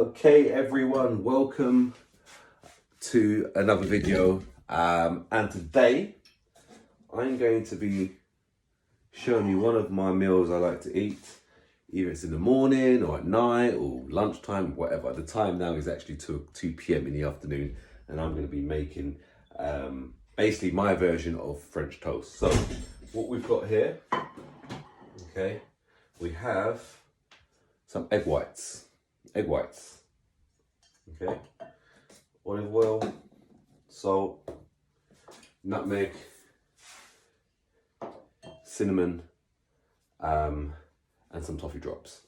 Okay everyone, welcome to another video, and today I'm going to be showing you one of my meals I like to eat. Either it's in the morning or at night or lunchtime, whatever. The time now is actually 2 p.m. in the afternoon, and I'm going to be making basically my version of French toast. So what we've got here, okay, we have some egg whites, okay, olive oil, salt, nutmeg, cinnamon, and some toffee drops.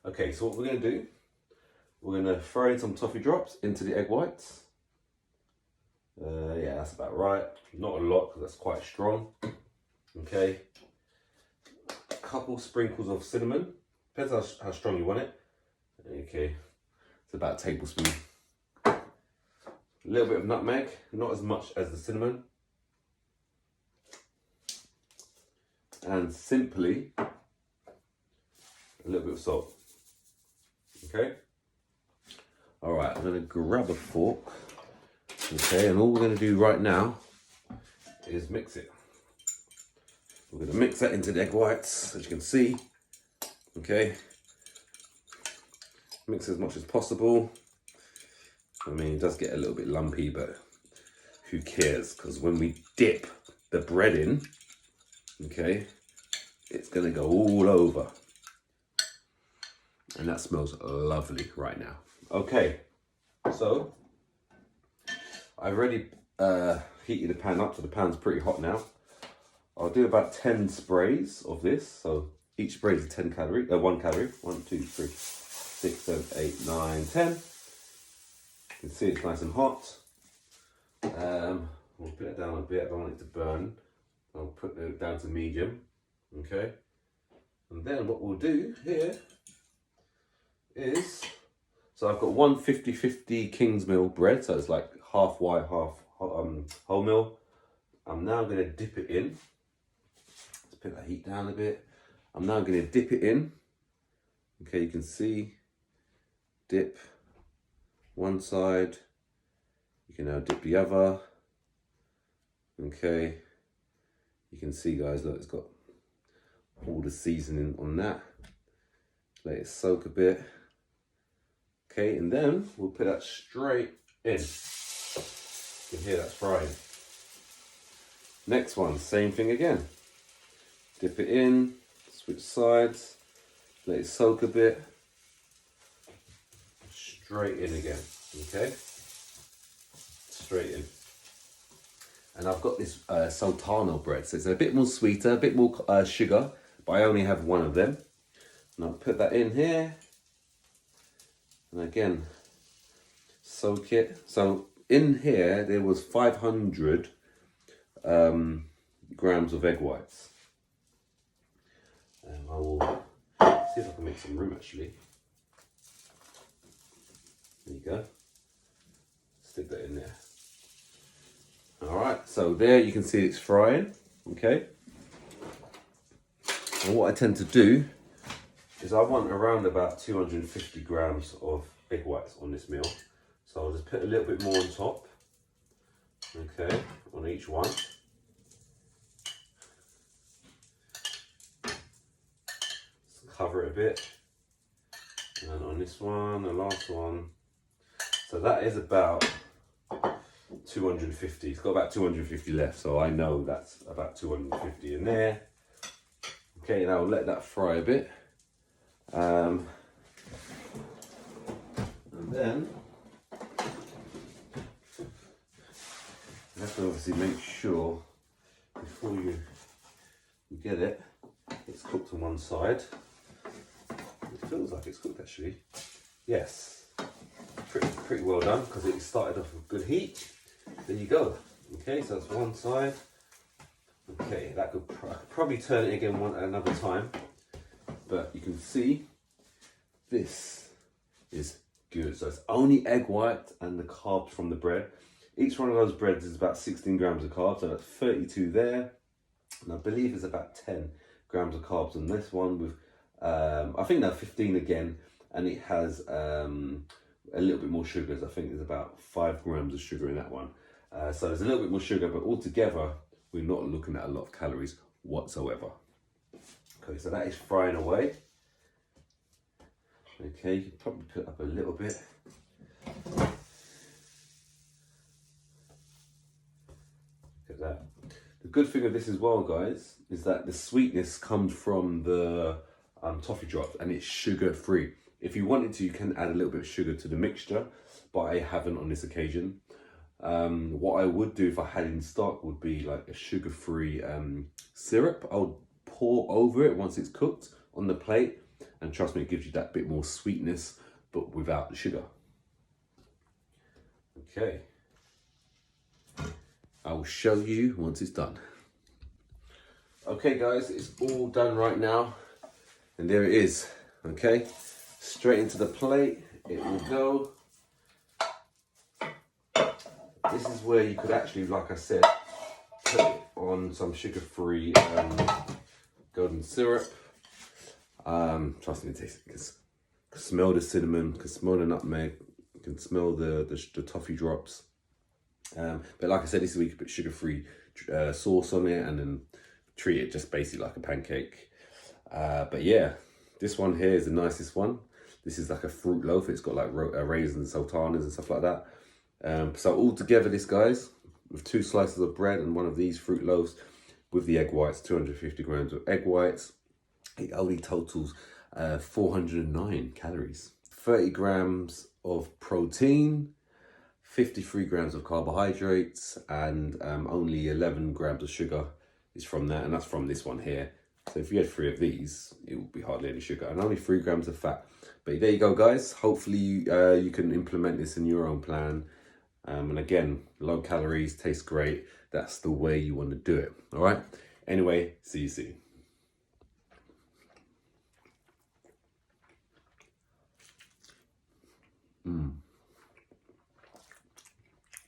Okay, so what we're going to do, we're going to throw in some toffee drops into the egg whites. Yeah, that's about right. Not a lot because that's quite strong. Okay, a couple sprinkles of cinnamon. Depends how strong you want it. Okay, it's about a tablespoon. A little bit of nutmeg, not as much as the cinnamon. And simply a little bit of salt. Okay. All right, I'm gonna grab a fork. Okay, and all we're gonna do right now is mix it. We're gonna mix that into the egg whites, as you can see. Okay. Mix as much as possible. I mean, it does get a little bit lumpy, but who cares? Because when we dip the bread in, okay, it's gonna go all over. And that smells lovely right now. Okay, so I've already heated the pan up, so the pan's pretty hot now. I'll do about 10 sprays of this. So each spray is 1 calorie. 1, 2, 3, 6, 7, 8, 9, 10. You can see it's nice and hot. We'll put it down a bit. I don't want it to burn. I'll put it down to medium. Okay. And then what we'll do here is, so I've got one 50-50 Kingsmill bread, so it's like half white, half wholemeal. I'm now going to dip it in. Let's put that heat down a bit. I'm now going to dip it in. Okay, you can see, dip one side. You can now dip the other. Okay, you can see, guys, look, it's got all the seasoning on that. Let it soak a bit. Okay, and then we'll put that straight in. You can hear that's frying. Next one, same thing again. Dip it in, switch sides, let it soak a bit. Straight in again, okay? Straight in. And I've got this sultano bread, so it's a bit more sweeter, a bit more sugar, but I only have one of them. And I'll put that in here. And again, soak it. So in here, there was 500 grams of egg whites. And I will see if I can make some room actually. There you go. Stick that in there. All right, so there you can see it's frying, okay? And what I tend to do is I want around about 250 grams of egg whites on this meal. So I'll just put a little bit more on top, okay, on each one. Just cover it a bit. And on this one, the last one. So that is about 250. It's got about 250 left, so I know that's about 250 in there. Okay, now I'll let that fry a bit. And then you have to obviously make sure before you get it, it's cooked on one side. It feels like it's cooked actually. Yes, pretty well done because it started off with good heat. There you go. Okay, so that's one side. Okay, that could probably turn it again another time, but you can see this is good. So it's only egg white and the carbs from the bread. Each one of those breads is about 16 grams of carbs, so that's 32 there. And I believe it's about 10 grams of carbs on this one with, I think that's 15 again and it has a little bit more sugars. I think there's about 5 grams of sugar in that one. So there's a little bit more sugar, but altogether, we're not looking at a lot of calories whatsoever. Okay, so that is frying away. Okay, you can probably put up a little bit. Look at that. The good thing of this as well, guys, is that the sweetness comes from the toffee drops, and it's sugar free. If you wanted to, you can add a little bit of sugar to the mixture, but I haven't on this occasion. What I would do if I had in stock would be like a sugar-free syrup. I would pour over it once it's cooked on the plate, and trust me, it gives you that bit more sweetness, but without the sugar. Okay, I will show you once it's done. Okay guys, it's all done right now, and there it is. Okay, straight into the plate it will go. This is where you could actually, like I said, put it on some sugar-free golden syrup. Trust me, you can smell the cinnamon, you can smell the nutmeg, you can smell the toffee drops. But like I said, this is where you can put sugar-free sauce on it, and then treat it just basically like a pancake. But yeah, this one here is the nicest one. This is like a fruit loaf. It's got like raisins, sultanas and stuff like that. So all together this, guys, with 2 slices of bread and one of these fruit loaves with the egg whites, 250 grams of egg whites, it only totals 409 calories. 30 grams of protein, 53 grams of carbohydrates, and only 11 grams of sugar is from that, and that's from this one here. So if you had 3 of these, it would be hardly any sugar, and only 3 grams of fat. But there you go, guys. Hopefully you can implement this in your own plan. And again, low calories, tastes great. That's the way you want to do it. All right. Anyway, see you soon.